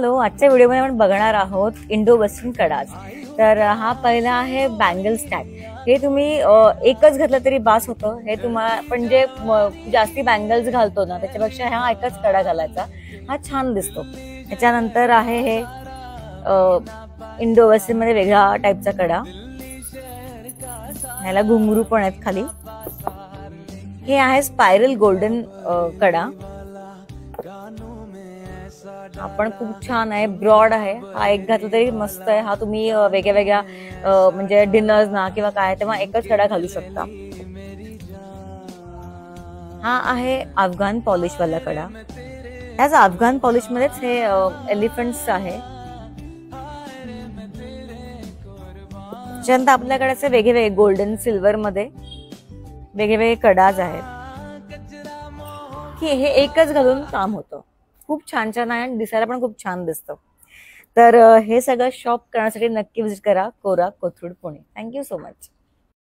Hello, आजच्या व्हिडिओमध्ये आपण बघणार आहोत इंडो वेस्टर्न कडाज। तर हा पहिला आहे बँगल स्टॅक। हे तुम्ही एकच घातलं तरी बास होतं। हे तुम्हाला पण जे जास्ती बँगल्स घालतो ना त्याच्यापेक्षा हा एकच कडा घालायचा, हा छान दिसतो। त्याच्यानंतर आहे हे इंडो वेस्टर्न मध्ये वेगळा टाईपचा कडा, ह्याला घुंगरू पण आहेत खाली। हे आहे स्पायरल गोल्डन कडा, हा पण खूप छान आहे, ब्रॉड आहे। हा एक घातला तरी मस्त आहे। हा तुम्ही वेगळ्या वेगळ्या म्हणजे डिनर्स ना किंवा काय तेव्हा एकच कडा घालू शकता। हा आहे अफगाण पॉलिश वाला कडा। ह्याच अफगाण पॉलिश मध्येच हे एलिफंट्स आहे। त्याच्यानंतर आपल्याकडे असे वेगवेगळे गोल्डन सिल्वर मध्ये वेगवेगळे कडाज आहेत की हे एकच घालून काम होतं। खूप छान छान आहे, दिसायला पण खूप छान दिसतं। तर हे सगळं शॉप करण्यासाठी नक्की विजिट करा कोरा Kothrud Pune. Thank you so much.